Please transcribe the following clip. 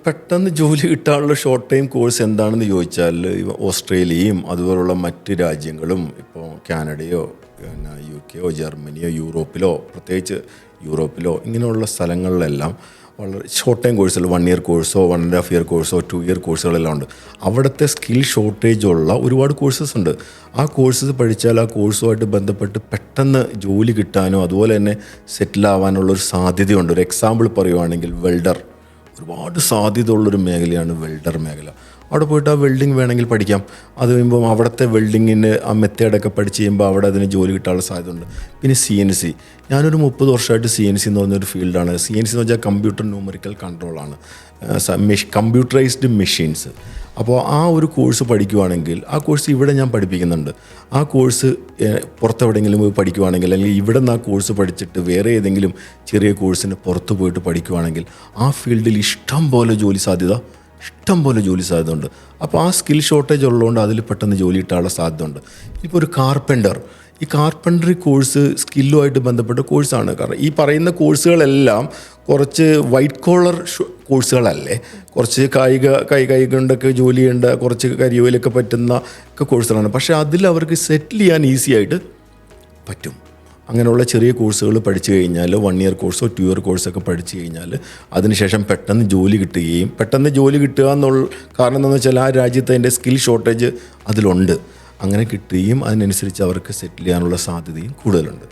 പെട്ടെന്ന് ജോലി കിട്ടാനുള്ള ഷോർട്ട് ടൈം കോഴ്സ് എന്താണെന്ന് ചോദിച്ചാൽ ഓസ്ട്രേലിയയും അതുപോലുള്ള മറ്റ് രാജ്യങ്ങളും ഇപ്പോൾ കാനഡയോ പിന്നെ UK ജർമ്മനിയോ യൂറോപ്പിലോ പ്രത്യേകിച്ച് യൂറോപ്പിലോ ഇങ്ങനെയുള്ള സ്ഥലങ്ങളിലെല്ലാം വളരെ ഷോർട്ട് ടൈം കോഴ്സുകൾ 1 ഇയർ കോഴ്സോ 1.5 ഇയർ കോഴ്സോ 2 ഇയർ കോഴ്സുകളെല്ലാം ഉണ്ട്. അവിടുത്തെ സ്കിൽ ഷോർട്ടേജ് ഉള്ള ഒരുപാട് കോഴ്സസ് ഉണ്ട്. ആ കോഴ്സസ് പഠിച്ചാൽ ആ കോഴ്സുമായിട്ട് ബന്ധപ്പെട്ട് പെട്ടെന്ന് ജോലി കിട്ടാനോ അതുപോലെ തന്നെ സെറ്റിലാവാനുള്ളൊരു സാധ്യതയുണ്ട്. ഒരു എക്സാമ്പിൾ പറയുവാണെങ്കിൽ വെൽഡർ, ഒരുപാട് സാധ്യതയുള്ളൊരു മേഖലയാണ് വെൽഡർ മേഖല. അവിടെ പോയിട്ട് ആ വെൽഡിങ് വേണമെങ്കിൽ പഠിക്കാം. അത് കഴിയുമ്പം അവിടുത്തെ വെൽഡിങ്ങിന് ആ മെത്തേഡൊക്കെ പഠിച്ച് കഴിയുമ്പോൾ അവിടെ അതിന് ജോലി കിട്ടാനുള്ള സാധ്യതയുണ്ട്. പിന്നെ CNC, ഞാനൊരു 30 വർഷമായിട്ട് CNC എന്ന് പറഞ്ഞൊരു ഫീൽഡാണ്. CNC എന്ന് വെച്ചാൽ കമ്പ്യൂട്ടർ ന്യൂമറിക്കൽ കൺട്രോളാണ്, കമ്പ്യൂട്ടറൈസ്ഡ് മെഷീൻസ്. അപ്പോൾ ആ ഒരു കോഴ്സ് പഠിക്കുവാണെങ്കിൽ ആ കോഴ്സ് ഇവിടെ ഞാൻ പഠിപ്പിക്കുന്നുണ്ട്. ആ കോഴ്സ് പുറത്തെവിടെയെങ്കിലും പോയി പഠിക്കുവാണെങ്കിൽ അല്ലെങ്കിൽ ഇവിടെ നിന്ന് ആ കോഴ്സ് പഠിച്ചിട്ട് വേറെ ഏതെങ്കിലും ചെറിയ കോഴ്സിന് പുറത്ത് പോയിട്ട് പഠിക്കുവാണെങ്കിൽ ആ ഫീൽഡിൽ ഇഷ്ടം പോലെ ജോലി സാധ്യത ഉണ്ട്. അപ്പോൾ ആ സ്കിൽ ഷോർട്ടേജ് ഉള്ളതുകൊണ്ട് അതിൽ പെട്ടെന്ന് ജോലി കിട്ടാനുള്ള സാധ്യത ഉണ്ട്. ഇപ്പോൾ ഒരു കാർപ്പൻ്റർ, ഈ കാർപ്പൻട്രി കോഴ്സ് സ്കില്ലുമായിട്ട് ബന്ധപ്പെട്ട കോഴ്സാണ്. കാരണം ഈ പറയുന്ന കോഴ്സുകളെല്ലാം കുറച്ച് വൈറ്റ് കോളർ കോഴ്സുകളല്ലേ, കുറച്ച് കൈ കൊണ്ടൊക്കെ ജോലി ചെയ്യേണ്ട കുറച്ച് കരിയോയിലൊക്കെ പറ്റുന്ന ഒക്കെ കോഴ്സുകളാണ്. പക്ഷേ അതിൽ അവർക്ക് സെറ്റിൽ ചെയ്യാൻ ഈസി ആയിട്ട് പറ്റും. അങ്ങനെയുള്ള ചെറിയ കോഴ്സുകൾ പഠിച്ചു കഴിഞ്ഞാൽ 1 ഇയർ കോഴ്സോ 2 ഇയർ കോഴ്സൊക്കെ പഠിച്ചു കഴിഞ്ഞാൽ അതിനുശേഷം പെട്ടെന്ന് ജോലി കിട്ടുക എന്നുള്ള കാരണം എന്താണെന്ന് വെച്ചാൽ ആ രാജ്യത്ത് അതിൻ്റെ സ്കിൽ ഷോർട്ടേജ് അതിലുണ്ട്. അങ്ങനെ കിട്ടുകയും അതിനനുസരിച്ച് അവർക്ക് സെറ്റിൽ ചെയ്യാനുള്ള സാധ്യതയും കൂടുതലുണ്ട്.